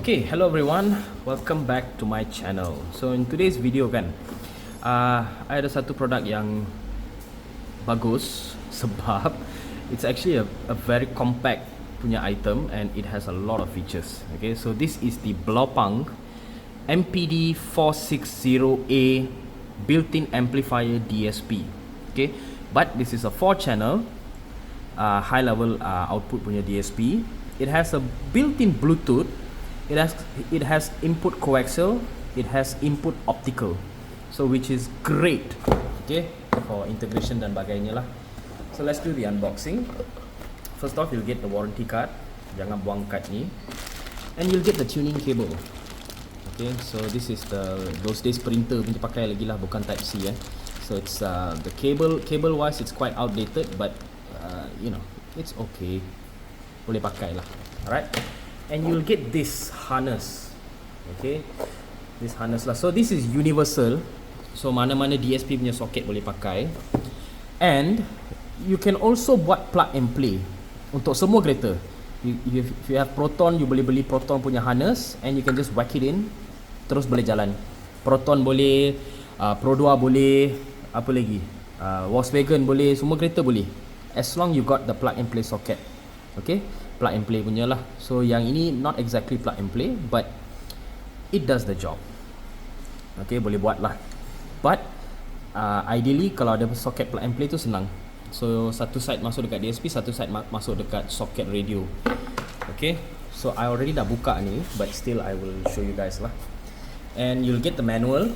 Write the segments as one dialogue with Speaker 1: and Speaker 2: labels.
Speaker 1: Okay, hello everyone, welcome back to my channel. So in today's video kan, ada satu produk yang bagus sebab it's actually a very compact punya item and it has a lot of features. Okay, so this is the Blaupunkt MPD 460A built-in amplifier DSP. Okay, but this is a 4-channel high level output punya DSP. It has a built-in Bluetooth. It has input coaxial, it has input optical, so which is great, okay, for integration dan bagainya lah. So let's do the unboxing. First off, you'll get the warranty card, jangan buang kad ni, and you'll get the tuning cable. Okay, so this is those days printer punya pakai lagi lah, bukan type C So it's the cable wise it's quite outdated, but you know, it's okay, boleh pakai lah. Alright. And you'll get this harness, okay, this harness lah. So this is universal, so mana-mana DSP punya socket boleh pakai. And you can also buat plug and play untuk semua kereta. If you have Proton, you boleh beli Proton punya harness and you can just whack it in, terus boleh jalan. Proton boleh, Pro 2 boleh, apa lagi, Volkswagen boleh, semua kereta boleh, as long you got the plug and play socket. Okay, plug and play punya lah. So yang ini not exactly plug and play, but it does the job. Okay, boleh buat lah. But ideally kalau ada socket plug and play tu senang. So satu side masuk dekat DSP, satu side masuk dekat socket radio. Okay, so I already dah buka ni, but still I will show you guys lah. And you'll get the manual.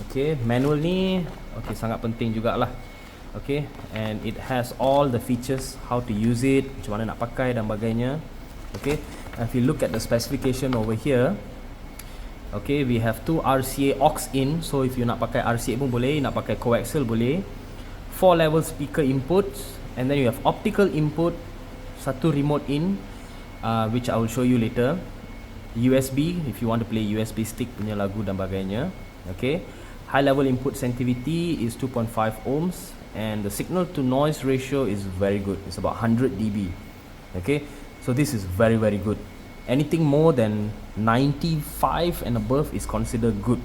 Speaker 1: Okay, manual ni okay, sangat penting jugalah. Okay, and it has all the features, how to use it, macam mana nak pakai dan bagainya. Okay, if you look at the specification over here, okay, we have 2 RCA aux in, so if you nak pakai RCA pun boleh, nak pakai coaxial boleh. 4 level speaker inputs, and then you have optical input, satu remote in, which I will show you later. USB, if you want to play USB stick punya lagu dan bagainya. Okay, high level input sensitivity is 2.5 ohms. And the signal to noise ratio is very good. It's about 100 dB. Okay, so this is very good. Anything more than 95 and above is considered good.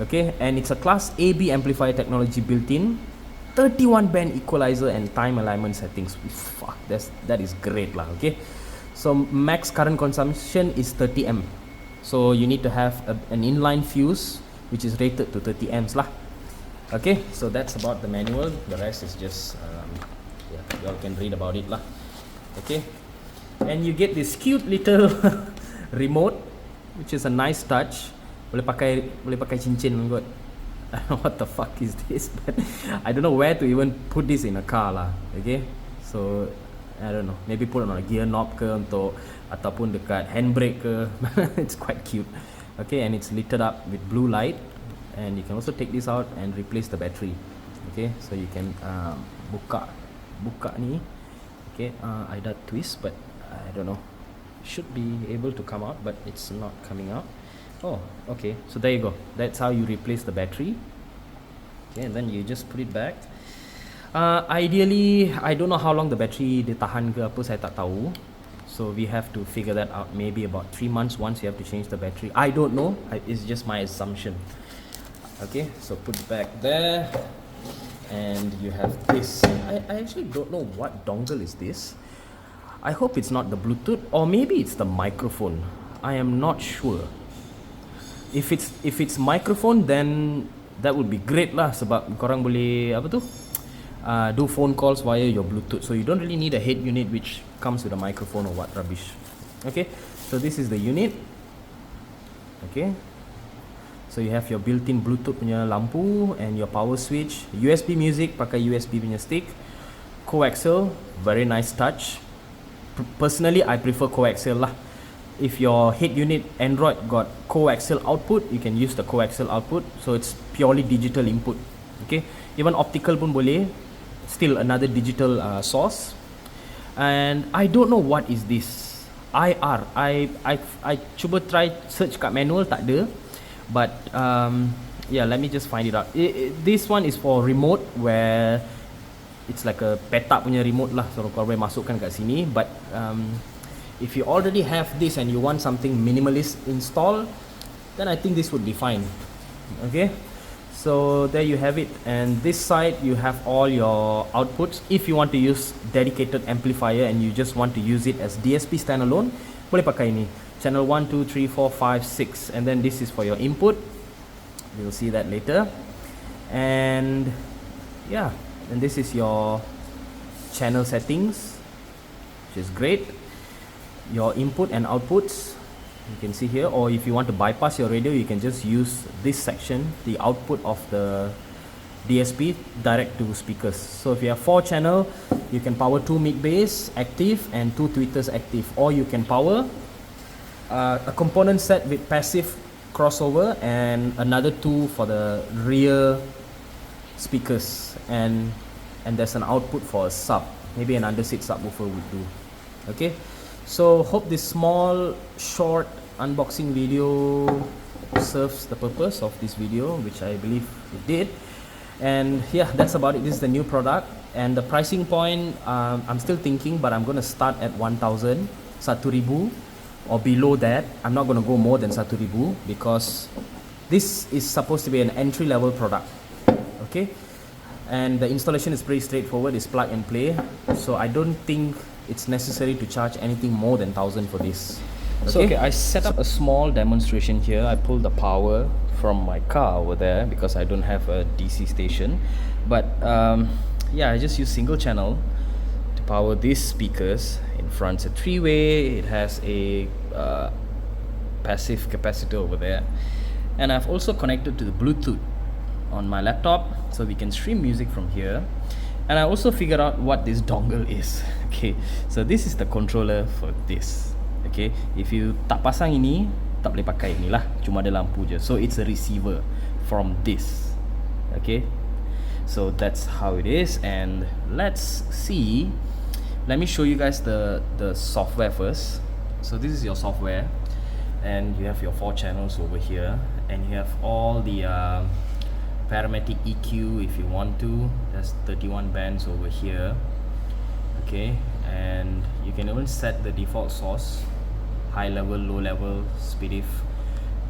Speaker 1: Okay, and it's a class AB amplifier technology built in, 31 band equalizer and time alignment settings. Fuck, that is great lah. Okay, so max current consumption is 30 amp. So you need to have an inline fuse which is rated to 30 amps lah. Okay, so that's about the manual. The rest is just yeah, you all can read about it lah. Okay, and you get this cute little remote, which is a nice touch. Boleh pakai cincin kot. I don't know what the fuck is this, but I don't know where to even put this in a car lah. Okay, so I don't know, maybe put it on a gear knob ke untuk, ataupun dekat handbrake ke. It's quite cute. Okay, and it's lit up with blue light. And you can also take this out and replace the battery. Okay, so you can buka ni. Okay, I dah twist, but I don't know, should be able to come out, but it's not coming out. Oh, okay, so there you go. That's how you replace the battery. Okay, and then you just put it back. Ideally, I don't know how long the battery dia tahan ke apa, saya tak tahu. So we have to figure that out. Maybe about 3 months once you have to change the battery. I don't know, it's just my assumption. Okay, so put it back there, and you have this. I actually don't know what dongle is this. I hope it's not the Bluetooth, or maybe it's the microphone. I am not sure. If it's microphone, then that would be great lah, sebab korang boleh apa tu, do phone calls via your Bluetooth. So you don't really need a head unit which comes with a microphone or what rubbish. Okay, so this is the unit. Okay, so you have your built-in Bluetooth punya lampu and your power switch. USB music pakai USB punya stick. Coaxial, very nice touch. Personally, I prefer coaxial lah. If your head unit Android got coaxial output, you can use the coaxial output. So it's purely digital input. Okay, even optical pun boleh. Still another digital source. And I don't know what is this. IR. I cuba try search kat manual, tak ada. But yeah, let me just find it out. This one is for remote, where it's like a petak punya remote lah, so kalau boleh masukkan kat sini. But If you already have this and you want something minimalist installed, then I think this would be fine. Okay, so there you have it. And this side you have all your outputs. If you want to use dedicated amplifier and you just want to use it as DSP standalone, boleh pakai ini. Channel 1, 2, 3, 4, 5, 6, and then this is for your input. You'll see that later. And yeah, and this is your channel settings, which is great. Your input and outputs, you can see here. Or if you want to bypass your radio, you can just use this section, the output of the DSP direct to speakers. So if you have 4 channel, you can power 2 mic bass active and 2 tweeters active, or you can power a component set with passive crossover and another 2 for the rear speakers, and there's an output for a sub, maybe an underseat subwoofer would do. Okay, so hope this small short unboxing video serves the purpose of this video, which I believe it did. And yeah, that's about it. This is the new product, and the pricing point, I'm still thinking, but I'm going to start at 1,000, 1,000 or below that. I'm not going to go more than 1,000 because this is supposed to be an entry level product. Okay, and the installation is pretty straightforward. It's plug and play, so I don't think it's necessary to charge anything more than 1,000 for this. Okay? So okay, I set up a small demonstration here. I pulled the power from my car over there because I don't have a DC station, but yeah, I just use single channel to power these speakers. In front, it's a 3-way. It has a passive capacitor over there, and I've also connected to the Bluetooth on my laptop, so we can stream music from here. And I also figured out what this dongle is. Okay, so this is the controller for this. Okay, if you tak pasang ini, tak boleh pakai ni lah, cuma ada lampu je. So it's a receiver from this. Okay, so that's how it is. And let's see, let me show you guys the software first. So this is your software, and you have your 4 channels over here, and you have all the parametric EQ if you want to. There's 31 bands over here. Okay, and you can even set the default source, high level, low level, speed if.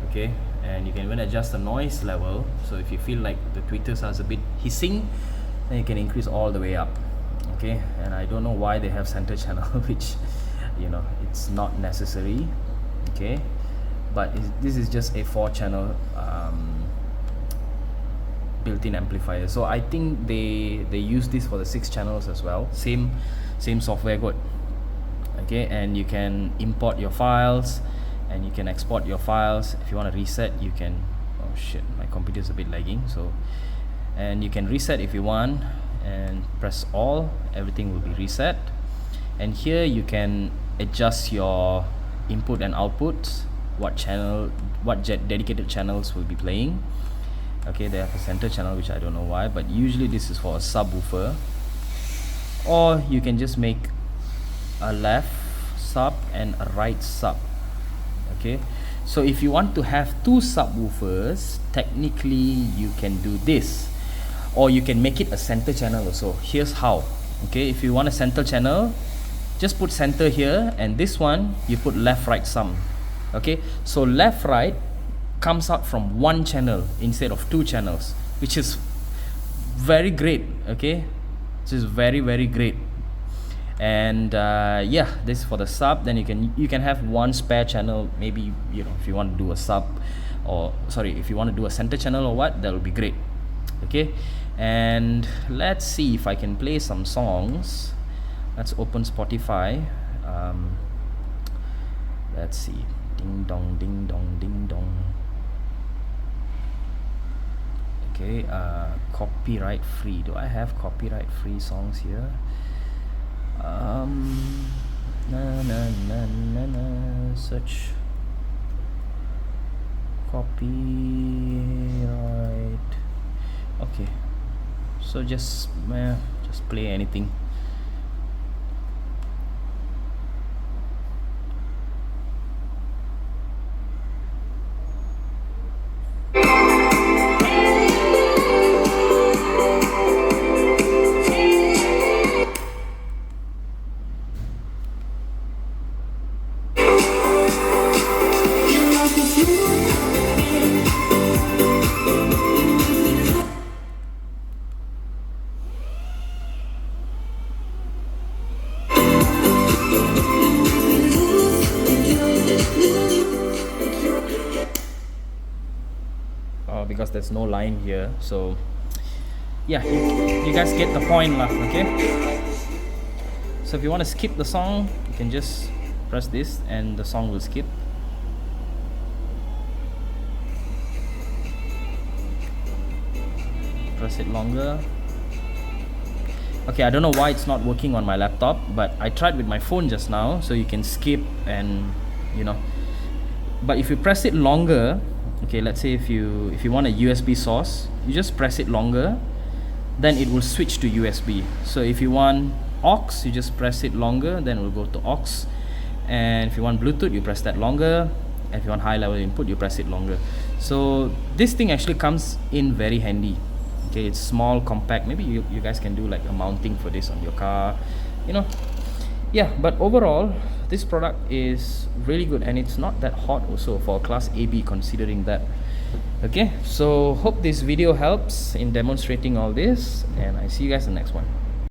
Speaker 1: Okay, and you can even adjust the noise level. So if you feel like the tweeters are a bit hissing, then you can increase all the way up. Okay, and I don't know why they have center channel, which, you know, it's not necessary. Okay, but this is just a 4 channel built-in amplifier. So I think they use this for the 6 channels as well. Same software code. Okay, and you can import your files and you can export your files. If you want to reset, you can. Oh shit, my computer is a bit lagging. So, and you can reset if you want, and press all, everything will be reset. And here you can adjust your input and outputs, what dedicated channels will be playing. Okay, they have a center channel, which I don't know why, but usually this is for a subwoofer. Or you can just make a left sub and a right sub. Okay, so if you want to have 2 subwoofers, technically you can do this, or you can make it a center channel also. Here's how. Okay, if you want a center channel, just put center here, and this one you put left right sum. Okay, so left right comes out from 1 channel instead of 2 channels, which is very great. Okay, this is very great. And yeah, this is for the sub. Then you can have 1 spare channel, maybe, you know, if you want to do a sub, or sorry, if you want to do a center channel or what, that will be great. Okay, and let's see if I can play some songs. Let's open Spotify. Let's see. Ding dong, ding dong, ding dong. Okay, copyright free. Do I have copyright free songs here? Search copyright. Okay, so just play anything. there's no line here. So yeah, you guys get the point lah, okay? So if you want to skip the song, you can just press this and the song will skip. Press it longer. Okay, I don't know why it's not working on my laptop, but I tried with my phone just now, so you can skip and you know. But if you press it longer, okay, let's say if you want a USB source, you just press it longer, then it will switch to USB. So if you want aux, you just press it longer, then it will go to aux. And if you want Bluetooth, you press that longer. And if you want high level input, you press it longer. So this thing actually comes in very handy. Okay, it's small, compact. Maybe you guys can do like a mounting for this on your car, you know. Yeah, but overall this product is really good, and it's not that hot also for class AB, considering that. Okay, so hope this video helps in demonstrating all this, and I see you guys in the next one.